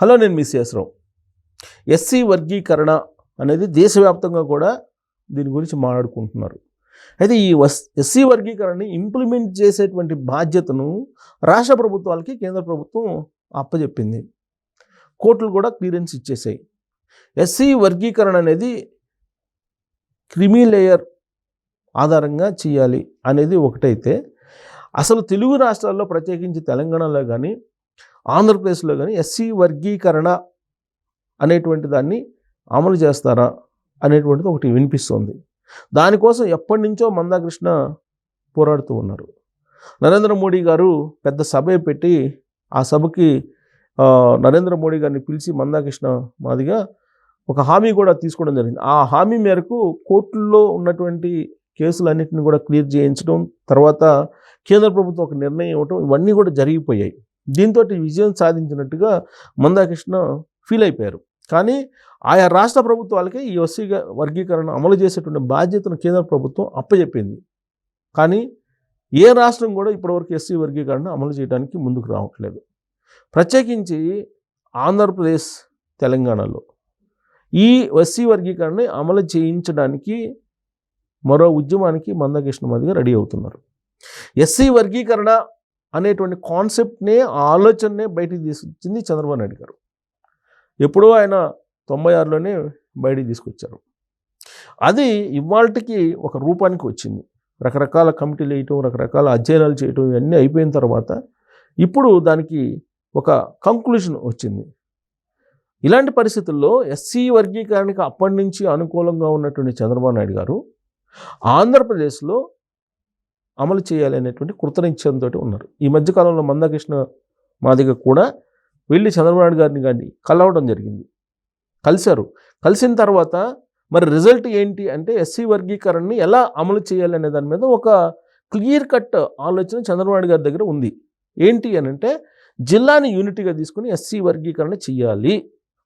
Hello, నేను మీ CS Rao. SC వర్గీకరణ అనేది దేశవ్యాప్తంగా కూడా దీని గురించి మాట్లాడుకుంటున్నారు. అయితే ఈ ఎస్సీ వర్గీకరణని ఇంప్లిమెంట్ చేసేటువంటి బాధ్యతను రాష్ట్ర ప్రభుత్వాలకి కేంద్ర ప్రభుత్వం అప్పచెప్పింది. కోర్టులు కూడా క్లియరెన్స్ ఇచ్చేసాయి. ఎస్సీ వర్గీకరణ అనేది క్రిమీ లేయర్ ఆధారంగా చేయాలి అనేది ఒకటైతే, అసలు తెలుగు రాష్ట్రాల్లో ప్రత్యేకించి తెలంగాణలో కానీ ఆంధ్రప్రదేశ్లో కానీ ఎస్సీ వర్గీకరణ అనేటువంటి దాన్ని అమలు చేస్తారా అనేటువంటిది ఒకటి వినిపిస్తోంది. దానికోసం ఎప్పటి నుంచో మందాకృష్ణ పోరాడుతూ ఉన్నారు. నరేంద్ర మోడీ గారు పెద్ద సభ పెట్టి ఆ సభకి నరేంద్ర మోడీ గారిని పిలిచి మందాకృష్ణ మాదిగా ఒక హామీ కూడా తీసుకోవడం జరిగింది. ఆ హామీ మేరకు కోర్టుల్లో ఉన్నటువంటి కేసులన్నింటినీ కూడా క్లియర్ చేయించడం, తర్వాత కేంద్ర ప్రభుత్వం ఒక నిర్ణయం ఇవ్వటం, ఇవన్నీ కూడా జరిగిపోయాయి. దీంతో విజయం సాధించినట్టుగా మందాకృష్ణ ఫీల్ అయిపోయారు. కానీ ఆయా రాష్ట్ర ప్రభుత్వాలకే ఈ ఎస్సీ వర్గీకరణ అమలు చేసేటువంటి బాధ్యతను కేంద్ర ప్రభుత్వం అప్పచెప్పింది. కానీ ఏ రాష్ట్రం కూడా ఇప్పటివరకు ఎస్సీ వర్గీకరణ అమలు చేయడానికి ముందుకు రావట్లేదు. ప్రత్యేకించి ఆంధ్రప్రదేశ్, తెలంగాణలో ఈ ఎస్సీ వర్గీకరణని అమలు చేయించడానికి మరో ఉద్యమానికి మందాకృష్ణ మాదిగా రెడీ అవుతున్నారు. ఎస్సీ వర్గీకరణ అనేటువంటి కాన్సెప్ట్నే, ఆలోచననే బయటికి తీసుకొచ్చింది చంద్రబాబు నాయుడు గారు. ఎప్పుడో ఆయన 96లోనే బయటికి తీసుకొచ్చారు. అది ఇవాళకి ఒక రూపానికి వచ్చింది. రకరకాల కమిటీలు వేయటం, రకరకాల అధ్యయనాలు చేయటం, ఇవన్నీ అయిపోయిన తర్వాత ఇప్పుడు దానికి ఒక కంక్లూషన్ వచ్చింది. ఇలాంటి పరిస్థితుల్లో ఎస్సీ వర్గీకరణకి అప్పటి నుంచి అనుకూలంగా ఉన్నటువంటి చంద్రబాబు నాయుడు గారు ఆంధ్రప్రదేశ్లో అమలు చేయాలి అనేటువంటి కృతనిశ్చయంతో ఉన్నారు. ఈ మధ్యకాలంలో మందాకృష్ణ మాదిగ కూడా వెళ్ళి చంద్రబాబు నాయుడు గారిని కానీ కలవడం జరిగింది. కలిసిన తర్వాత మరి రిజల్ట్ ఏంటి అంటే, ఎస్సీ వర్గీకరణని ఎలా అమలు చేయాలి అనే దాని మీద ఒక క్లియర్ కట్ ఆలోచన చంద్రబాబు నాయుడు గారి దగ్గర ఉంది. ఏంటి అని అంటే, జిల్లాని యూనిటీగా తీసుకుని ఎస్సీ వర్గీకరణ చేయాలి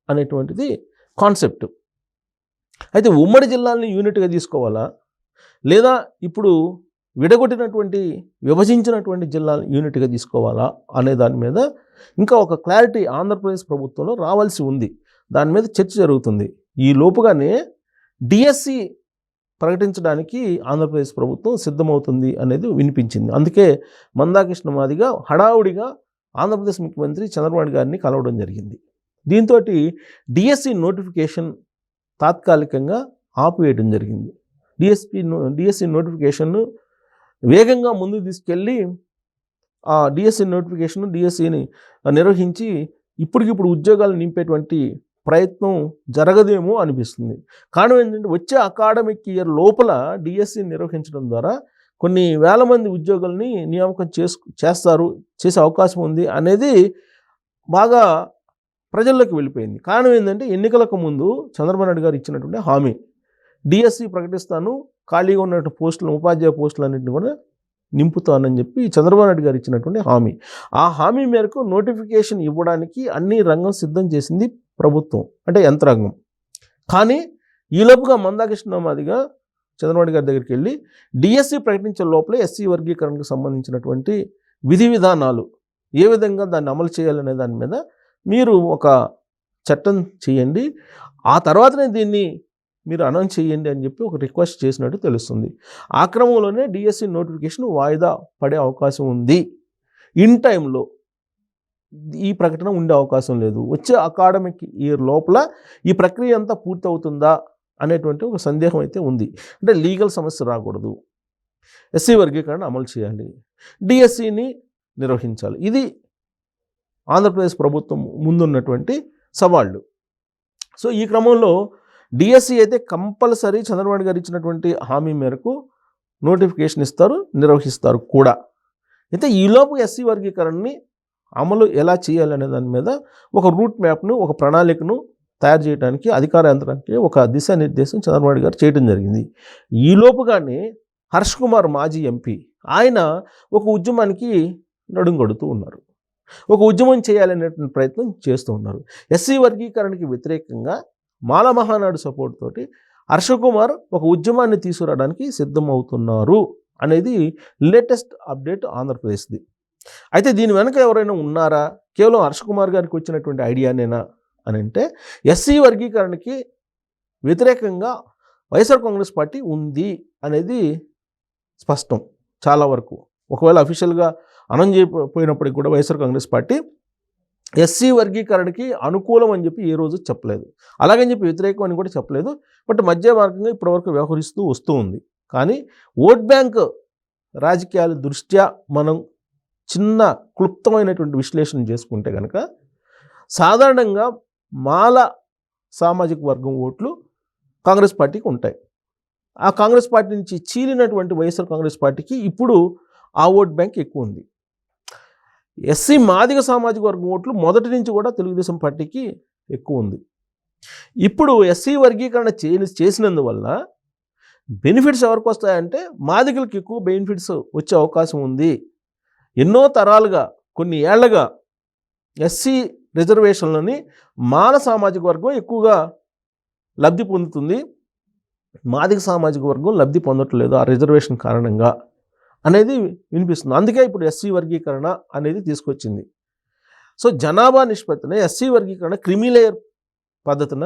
అనేటువంటిది కాన్సెప్ట్. అయితే ఉమ్మడి జిల్లాలని యూనిట్గా తీసుకోవాలా, లేదా ఇప్పుడు విడగొట్టినటువంటి, విభజించినటువంటి జిల్లాలను యూనిట్గా తీసుకోవాలా అనే దాని మీద ఇంకా ఒక క్లారిటీ ఆంధ్రప్రదేశ్ ప్రభుత్వంలో రావాల్సి ఉంది. దాని మీద చర్చ జరుగుతుంది. ఈ లోపుగానే డిఎస్సి ప్రకటించడానికి ఆంధ్రప్రదేశ్ ప్రభుత్వం సిద్ధమవుతుంది అనేది వినిపించింది. అందుకే మందాకృష్ణ మాదిగా హడావుడిగా ఆంధ్రప్రదేశ్ ముఖ్యమంత్రి చంద్రబాబు నాయుడు గారిని కలవడం జరిగింది. దీంతో డిఎస్సి నోటిఫికేషన్ తాత్కాలికంగా ఆపివేయడం జరిగింది. డిఎస్సి నోటిఫికేషన్ను వేగంగా ముందుకు తీసుకెళ్ళి ఆ డిఎస్సిని నిర్వహించి ఇప్పటికిప్పుడు ఉద్యోగాలు నింపేటువంటి ప్రయత్నం జరగదేమో అనిపిస్తుంది. కారణం ఏంటంటే, వచ్చే అకాడమిక్ ఇయర్ లోపల డిఎస్సి నిర్వహించడం ద్వారా కొన్ని వేల మంది ఉద్యోగుల్ని నియామకం చేసే అవకాశం ఉంది అనేది బాగా ప్రజల్లోకి వెళ్ళిపోయింది. కారణం ఏంటంటే, ఎన్నికలకు ముందు చంద్రబాబు నాయుడు గారు ఇచ్చినటువంటి హామీ, డిఎస్సి ప్రకటిస్తాను, ఖాళీగా ఉన్నటువంటి పోస్టులు, ఉపాధ్యాయ పోస్టులన్నింటినీ కూడా నింపుతానని చెప్పి చంద్రబాబు నాయుడు గారు ఇచ్చినటువంటి హామీ. ఆ హామీ మేరకు నోటిఫికేషన్ ఇవ్వడానికి అన్ని రంగం సిద్ధం చేసింది ప్రభుత్వం, అంటే యంత్రాంగం. కానీ ఈలోపుగా మందాకృష్ణ మాదిగా చంద్రబాబు నాయుడు గారి దగ్గరికి వెళ్ళి డిఎస్సి ప్రకటించే లోపలే ఎస్సీ వర్గీకరణకు సంబంధించినటువంటి విధి విధానాలు, ఏ విధంగా దాన్ని అమలు చేయాలనే దాని మీద మీరు ఒక చట్టం చేయండి, ఆ తర్వాతనే దీన్ని మీరు అనౌన్స్ చేయండి అని చెప్పి ఒక రిక్వెస్ట్ చేసినట్టు తెలుస్తుంది. ఆ క్రమంలోనే డిఎస్సి నోటిఫికేషన్ వాయిదా పడే అవకాశం ఉంది. ఇన్ టైంలో ఈ ప్రకటన ఉండే అవకాశం లేదు. వచ్చే అకాడమిక్ ఇయర్ లోపల ఈ ప్రక్రియ అంతా పూర్తవుతుందా అనేటువంటి ఒక సందేహం అయితే ఉంది. అంటే లీగల్ సమస్య రాకూడదు, ఎస్సీ వర్గీకరణ అమలు చేయాలి, డిఎస్సిని నిర్వహించాలి. ఇది ఆంధ్రప్రదేశ్ ప్రభుత్వం ముందున్నటువంటి సవాళ్ళు. సో ఈ క్రమంలో డిఎస్సి అయితే కంపల్సరీ చంద్రబాబు గారు ఇచ్చినటువంటి హామీ మేరకు నోటిఫికేషన్ ఇస్తారు, నిర్వహిస్తారు కూడా. అయితే ఈలోపు ఎస్సీ వర్గీకరణని అమలు ఎలా చేయాలనే దాని మీద ఒక రూట్ మ్యాప్ను, ఒక ప్రణాళికను తయారు చేయడానికి అధికార యంత్రానికి ఒక దిశానిర్దేశం చంద్రబాబు గారు చేయడం జరిగింది. ఈలోపుగానే హర్ష్ కుమార్ మాజీ ఎంపీ, ఆయన ఒక ఉద్యమానికి నడుంగొడుతూ ఉన్నారు. ఒక ఉద్యమం చేయాలనేటువంటి ప్రయత్నం చేస్తూ ఉన్నారు. ఎస్సీ వర్గీకరణకి వ్యతిరేకంగా మాల మహానాడు సపోర్ట్ తోటి హర్ష కుమార్ ఒక ఉద్యమాన్ని తీసుకురావడానికి సిద్ధమవుతున్నారు అనేది లేటెస్ట్ అప్డేట్ ఆంధ్రప్రదేశ్ది. అయితే దీని వెనక ఎవరైనా ఉన్నారా, కేవలం హర్ష కుమార్ గారికి వచ్చినటువంటి ఐడియానేనా అని అంటే ఎస్సీ వర్గీకరణకి వ్యతిరేకంగా వైఎస్ఆర్ కాంగ్రెస్ పార్టీ ఉంది అనేది స్పష్టం చాలా వరకు. ఒకవేళ అఫీషియల్గా అనౌన్స్ చేయకపోయినప్పటికీ కూడా వైఎస్ఆర్ కాంగ్రెస్ పార్టీ ఎస్సీ వర్గీకరణకి అనుకూలం అని చెప్పి ఏ రోజు చెప్పలేదు, అలాగని చెప్పి వ్యతిరేకం అని కూడా చెప్పలేదు. బట్ మధ్య మార్గంగా ఇప్పటివరకు వ్యవహరిస్తూ వస్తూ ఉంది. కానీ ఓట్ బ్యాంక్ రాజకీయాల దృష్ట్యా మనం చిన్న క్లుప్తమైనటువంటి విశ్లేషణ చేసుకుంటే కనుక సాధారణంగా మాల సామాజిక వర్గం ఓట్లు కాంగ్రెస్ పార్టీకి ఉంటాయి. ఆ కాంగ్రెస్ పార్టీ నుంచి చీలినటువంటి వైఎస్ఆర్ కాంగ్రెస్ పార్టీకి ఇప్పుడు ఆ ఓట్ బ్యాంక్ ఎక్కువ ఉంది. ఎస్సీ మాదిగ సామాజిక వర్గం ఓట్లు మొదటి నుంచి కూడా తెలుగుదేశం పార్టీకి ఎక్కువ ఉంది. ఇప్పుడు ఎస్సీ వర్గీకరణ చేసినందువల్ల బెనిఫిట్స్ ఎవరికి వస్తాయంటే మాదిగలకు ఎక్కువ బెనిఫిట్స్ వచ్చే అవకాశం ఉంది. ఎన్నో తరాలుగా కొన్ని ఏళ్లగా ఎస్సీ రిజర్వేషన్లని మాల సామాజిక వర్గం ఎక్కువగా లబ్ధి పొందుతుంది, మాదిగ సామాజిక వర్గం లబ్ధి పొందట్లేదు ఆ రిజర్వేషన్ కారణంగా అనేది వినిపిస్తుంది. అందుకే ఇప్పుడు ఎస్సీ వర్గీకరణ అనేది తీసుకొచ్చింది. సో జనాభా నిష్పత్తిన ఎస్సీ వర్గీకరణ క్రిమిలేయర్ పద్ధతిన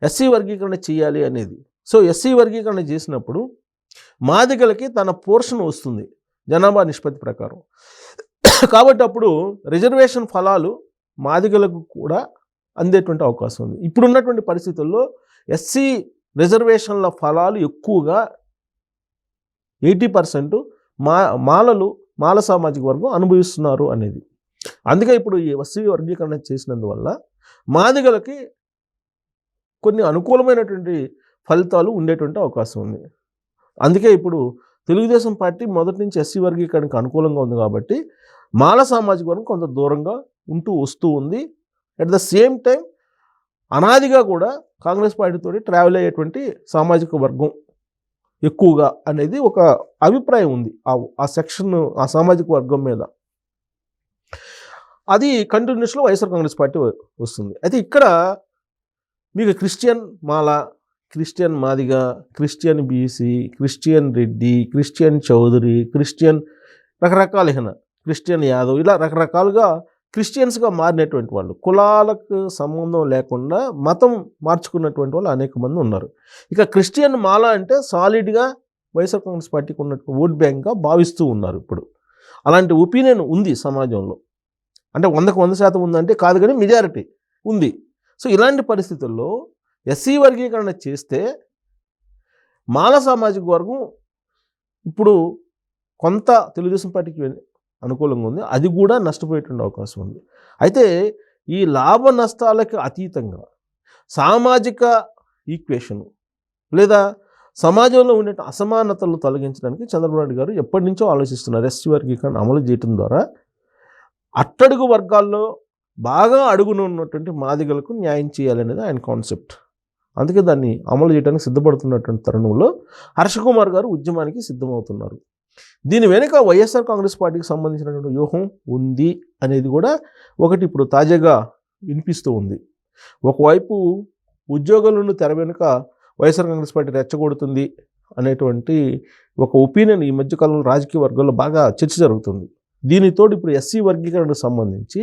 ఎస్సీ వర్గీకరణ చేయాలి అనేది. సో ఎస్సీ వర్గీకరణ చేసినప్పుడు మాదిగలకి తన పోర్షన్ వస్తుంది జనాభా నిష్పత్తి ప్రకారం. కాబట్టి అప్పుడు రిజర్వేషన్ ఫలాలు మాదిగలకు కూడా అందేటువంటి అవకాశం ఉంది. ఇప్పుడున్నటువంటి పరిస్థితుల్లో ఎస్సీ రిజర్వేషన్ల ఫలాలు ఎక్కువగా 80% మాల సామాజిక వర్గం అనుభవిస్తున్నారు అనేది. అందుకే ఇప్పుడు ఈ ఎస్సీ వర్గీకరణ చేసినందువల్ల మాదిగలకి కొన్ని అనుకూలమైనటువంటి ఫలితాలు ఉండేటువంటి అవకాశం ఉంది. అందుకే ఇప్పుడు తెలుగుదేశం పార్టీ మొదటి నుంచి ఎస్సీ వర్గీకరణకు అనుకూలంగా ఉంది కాబట్టి మాల సామాజిక వర్గం కొంత దూరంగా వస్తూ ఉంది. అట్ ద సేమ్ టైం అనాదిగా కూడా కాంగ్రెస్ పార్టీతో ట్రావెల్ అయ్యేటువంటి సామాజిక వర్గం ఎక్కువగా అనేది ఒక అభిప్రాయం ఉంది ఆ సెక్షన్, ఆ సామాజిక వర్గం మీద. అది కంటిన్యూస్లో వైఎస్ఆర్ కాంగ్రెస్ పార్టీ వస్తుంది. అయితే ఇక్కడ మీకు Christian Mala, Christian Madiga, Christian BC, Christian Reddy, Christian Chowdary, Christian రకరకాల క్రిస్టియన్ యాదవ్, ఇలా రకరకాలుగా క్రిస్టియన్స్గా మారినటువంటి వాళ్ళు, కులాలకు సంబంధం లేకుండా మతం మార్చుకున్నటువంటి వాళ్ళు అనేక మంది ఉన్నారు. ఇక క్రిస్టియన్ మాల అంటే సాలిడ్గా వైఎస్ఆర్ కాంగ్రెస్ పార్టీకి ఉన్నట్టు ఓట్ బ్యాంక్గా భావిస్తూ ఉన్నారు. ఇప్పుడు అలాంటి ఒపీనియన్ ఉంది సమాజంలో. అంటే 100కు 100% ఉందంటే కాదు, కానీ మెజారిటీ ఉంది. సో ఇలాంటి పరిస్థితుల్లో ఎస్సీ వర్గీకరణ చేస్తే మాల సామాజిక వర్గం ఇప్పుడు కొంత తెలుగుదేశం పార్టీకి అనుకూలంగా ఉంది, అది కూడా నష్టపోయేటువంటి అవకాశం ఉంది. అయితే ఈ లాభ నష్టాలకు అతీతంగా సామాజిక ఈక్వేషను లేదా సమాజంలో ఉండే అసమానతలను తొలగించడానికి చంద్రబాబు నాయుడు గారు ఎప్పటి నుంచో ఆలోచిస్తున్నారు. ఎస్సీ వర్గీకరణ అమలు చేయడం ద్వారా అట్టడుగు వర్గాల్లో బాగా అడుగున ఉన్నటువంటి మాదిగలకు న్యాయం చేయాలనేది ఆయన కాన్సెప్ట్. అందుకే దాన్ని అమలు చేయడానికి సిద్ధపడుతున్నటువంటి తరుణంలో హర్ష కుమార్ గారు ఉద్యమానికి సిద్ధమవుతున్నారు. దీని వెనుక వైఎస్ఆర్ కాంగ్రెస్ పార్టీకి సంబంధించినటువంటి వ్యూహం ఉంది అనేది కూడా ఒకటి ఇప్పుడు తాజాగా వినిపిస్తూ ఉంది. ఒకవైపు ఉద్యోగులను తెర వెనుక వైఎస్ఆర్ కాంగ్రెస్ పార్టీ రెచ్చగొడుతుంది అనేటువంటి ఒక ఒపీనియన్ ఈ మధ్యకాలంలో రాజకీయ వర్గాల్లో బాగా చర్చ జరుగుతుంది. దీనితో ఇప్పుడు ఎస్సీ వర్గీకరణకు సంబంధించి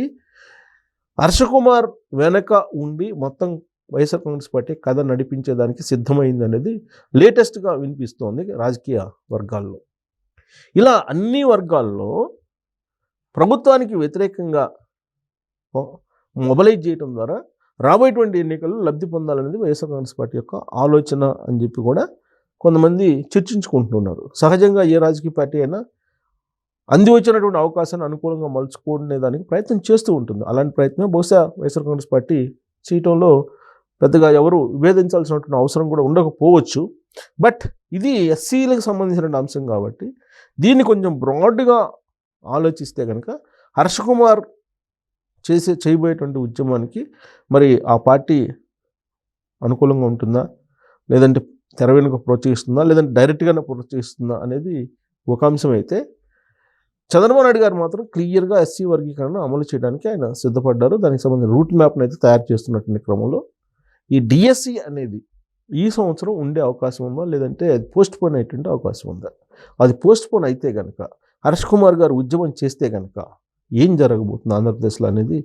హర్ష కుమార్ వెనక ఉండి మొత్తం వైఎస్ఆర్ కాంగ్రెస్ పార్టీ కథ నడిపించేదానికి సిద్ధమైంది అనేది లేటెస్ట్గా వినిపిస్తోంది రాజకీయ వర్గాల్లో. ఇలా అన్ని వర్గాల్లో ప్రభుత్వానికి వ్యతిరేకంగా మొబలైజ్ చేయడం ద్వారా రాబోయేటువంటి ఎన్నికల్లో లబ్ధి పొందాలనేది వైఎస్ఆర్ కాంగ్రెస్ పార్టీ యొక్క ఆలోచన అని చెప్పి కూడా కొంతమంది చర్చించుకుంటున్నారు. సహజంగా ఏ రాజకీయ పార్టీ అయినా అంది వచ్చినటువంటి అవకాశాన్ని అనుకూలంగా మలుచుకునే దానికి ప్రయత్నం చేస్తూ ఉంటుంది. అలాంటి ప్రయత్నం బహుశా వైఎస్ఆర్ కాంగ్రెస్ పార్టీ చేయటంలో పెద్దగా ఎవరు విభేదించాల్సినటువంటి అవసరం కూడా ఉండకపోవచ్చు. బట్ ఇది ఎస్సీలకు సంబంధించిన అంశం కాబట్టి దీన్ని కొంచెం బ్రాడ్గా ఆలోచిస్తే కనుక హర్ష కుమార్ చేయబోయేటువంటి ఉద్యమానికి మరి ఆ పార్టీ అనుకూలంగా ఉంటుందా, లేదంటే తెర వెనుక ప్రోత్సహిస్తుందా, లేదంటే డైరెక్ట్గానే ప్రోత్సహిస్తుందా అనేది ఒక అంశం అయితే, చంద్రబాబు నాయుడు గారు మాత్రం క్లియర్గా ఎస్సీ వర్గీకరణ అమలు చేయడానికి ఆయన సిద్ధపడ్డారు. దానికి సంబంధించిన రూట్ మ్యాప్ను అయితే తయారు చేస్తున్నటువంటి క్రమంలో ఈ డిఎస్సి అనేది ఈ సంవత్సరం ఉండే అవకాశం ఉందా, లేదంటే అది పోస్ట్పోన్ అయ్యేటువంటి అవకాశం ఉందా? అది పోస్ట్పోన్ అయితే కనుక హర్ష్ కుమార్ గారు ఉద్యమం చేస్తే కనుక ఏం జరగబోతుంది ఆంధ్రప్రదేశ్లో అనేది